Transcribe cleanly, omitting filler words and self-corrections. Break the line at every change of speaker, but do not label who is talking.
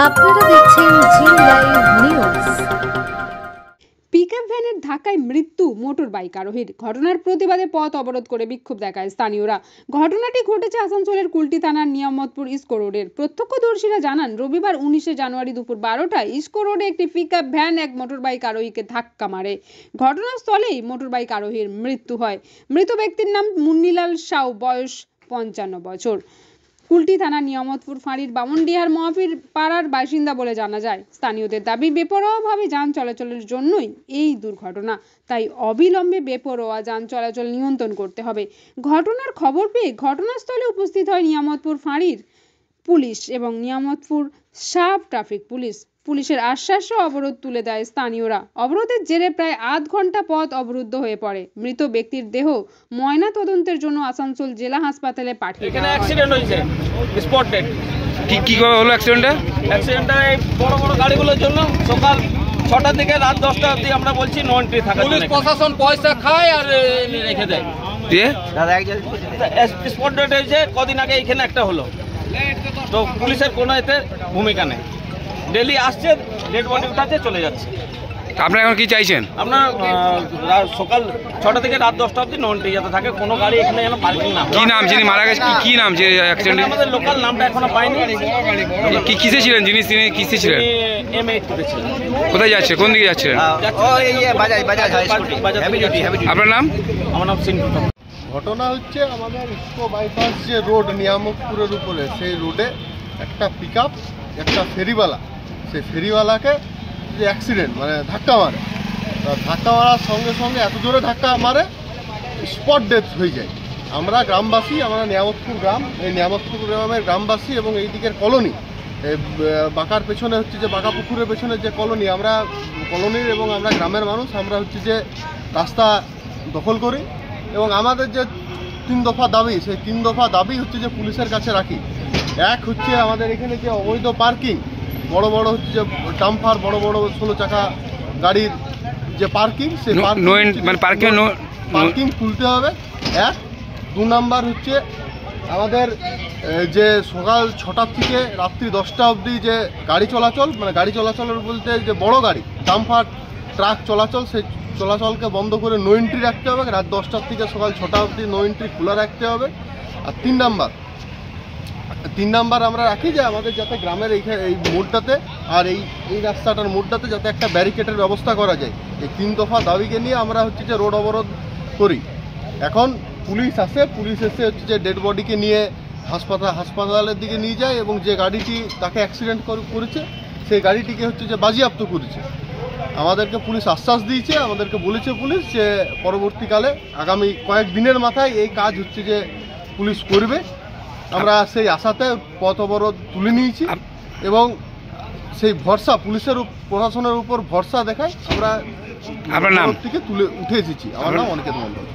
আপনারা দেখছেন জি live news.
Pickup ভ্যানের ধাক্কায় মৃত্যু মোটর বাইক আরোহীর। ঘটনার প্রতিবাদে পথ অবরোধ করে বিক্ষোভ দেখায় স্থানীয়রা। ঘটনাটি ঘটেছে আসানসোলের কুলটি থানার নিয়ামতপুর ইস্কো রোডের। প্রত্যক্ষদর্শীরা জানান, রবিবার 19শে জানুয়ারি দুপুর 12টায় ইস্কো রোডে একটি পিকআপ ভ্যান এক মোটর বাইক আরোহীকে ধাক্কা মারে। ঘটনাস্থলেই মোটর বাইক আরোহীর মৃত্যু হয়। মৃত ব্যক্তির নাম মুন্নিলাল সাউ, বয়স 55 বছর। কুলটি থানা নিয়ামতপুর ফাঁড়ির বামনডিহার মহাপীর পাড়ার বাসিন্দা বলে জানা যায়। স্থানীয়দের দাবি, বেপরোয়াভাবে যান চলাচলের জন্যই এই দুর্ঘটনা, তাই অবিলম্বে বেপরোয়া যান চলাচল নিয়ন্ত্রণ করতে হবে। ঘটনার খবর পেয়ে ঘটনাস্থলে উপস্থিত হয় নিয়ামতপুর ফাঁড়ির পুলিশ এবং নিয়ামতপুর সাব ট্রাফিক পুলিশ। পুলিশের আশ্বাসে অবরোধ তুলে দেয় স্থানীয়রা। অবরোধের জেরে প্রায় আধ ঘন্টা পথ অবরুদ্ধ হয়ে পড়ে। মৃত ব্যক্তির দেহ ময়না তদন্তের জন্য আসানসোল জেলা হাসপাতালে পাঠিয়ে দেওয়া হয়।
এখানে অ্যাক্সিডেন্ট হয়েছে, স্পট ডেড।
কি হলো অ্যাক্সিডেন্টটা?
এই বড় বড় গাড়িগুলোর জন্য সকাল 6টা থেকে রাত 10টা অবধি আমরা বলছি নো এন্ট্রি থাকা। পুলিশ প্রশাসন পয়সা খায় আর রেখে দেয়।
দিয়ে
স্পট ডেড হয়েছে কদিন আগে, এখানে একটা হলো। তো পুলিশের কোনো এতে ভূমিকা নেই। ডেলি আসছে, ডেড বডি উঠাচ্ছে, চলে যাচ্ছে।
আপনারা এখন কি চাইছেন?
আপনার সকাল 6টা থেকে রাত 10টা অবধি নো এন্ট্রি যাতে থাকে, কোনো গাড়ি এখানে যেন পার্কিং না।
কি নাম যিনি মারা গেছে? কি নাম যে অ্যাক্সিডেন্টে?
আমাদের লোকাল নামটা এখনো পাইনি।
কিসে ছিলেন যিনি? তিনি কিসে ছিলেন?
M8 ছিলেন।
কোথায় যাচ্ছে? কোন দিকে যাচ্ছিলেন? আপনার নাম?
আমার নাম সিন্ধু।
ঘটনা হচ্ছে আমাদের ইস্কো বাইপাস যে রোড নিয়ামতপুরের উপরে, সেই রোডে একটা পিকআপ একটা ফেরিওয়ালা, সেই ফেরিওয়ালাকে যে অ্যাক্সিডেন্ট মানে ধাক্কা মারে। ধাক্কা মারার সঙ্গে সঙ্গে এত জোরে ধাক্কা মারে স্পট ডেথ হয়ে যায়। আমরা গ্রামবাসী, আমরা নিয়ামতপুর গ্রাম, এই নিয়ামতপুর গ্রামের গ্রামবাসী এবং এই দিকের কলোনি, বাঁকার পেছনে হচ্ছে যে বাঁকা পুকুরের পেছনে যে কলোনি, আমরা কলোনির এবং আমরা গ্রামের মানুষ, আমরা হচ্ছে যে রাস্তা দখল করি এবং আমাদের যে 3 দফা দাবি, সেই 3 দফা দাবি হচ্ছে যে পুলিশের কাছে রাখি। এক হচ্ছে আমাদের এখানে যে অবৈধ পার্কিং, বড় বড় হচ্ছে যে ডাম্পার, বড় বড় 16 চাকা গাড়ির যে পার্কিং, সেই পার্কিং খুলতে হবে। 1, 2 নাম্বার হচ্ছে আমাদের যে সকাল 6টা থেকে রাত্রি 10টা অবধি যে গাড়ি চলাচল, মানে গাড়ি চলাচলের বলতে যে বড় গাড়ি, ডাম্পার, ট্রাক চলাচল, সেই চলাচলকে বন্ধ করে নো এন্ট্রি রাখতে হবে। রাত 10টার থেকে সকাল 6টা অবধি নো এন্ট্রি খোলা রাখতে হবে। আর 3 নাম্বার আমরা রাখি যে আমাদের যাতে গ্রামের এই মোড়টাতে আর এই রাস্তাটার মোড়টাতে যাতে একটা ব্যারিকেডের ব্যবস্থা করা যায়। এই 3 দফা দাবিকে নিয়ে আমরা হচ্ছে যে রোড অবরোধ করি। এখন পুলিশ আসে, পুলিশ এসে হচ্ছে যে ডেড বডিকে নিয়ে হাসপাতালের দিকে নিয়ে যায় এবং যে গাড়িটি তাকে অ্যাক্সিডেন্ট করেছে সেই গাড়িটিকে হচ্ছে যে বাজেয়াপ্ত করেছে। আমাদেরকে পুলিশ আশ্বাস দিয়েছে, আমাদেরকে বলেছে পুলিশ যে পরবর্তীকালে আগামী কয়েকদিনের মাথায় এই কাজ হচ্ছে যে পুলিশ করবে। আমরা সেই আশাতে পথ অবরোধ তুলে নিয়েছি এবং সেই ভরসা পুলিশের প্রশাসনের উপর ভরসা দেখায় আমরা
আপনার নাম
থেকে তুলে উঠে এসেছি। আমার নাম অনিকেত মন্ডল।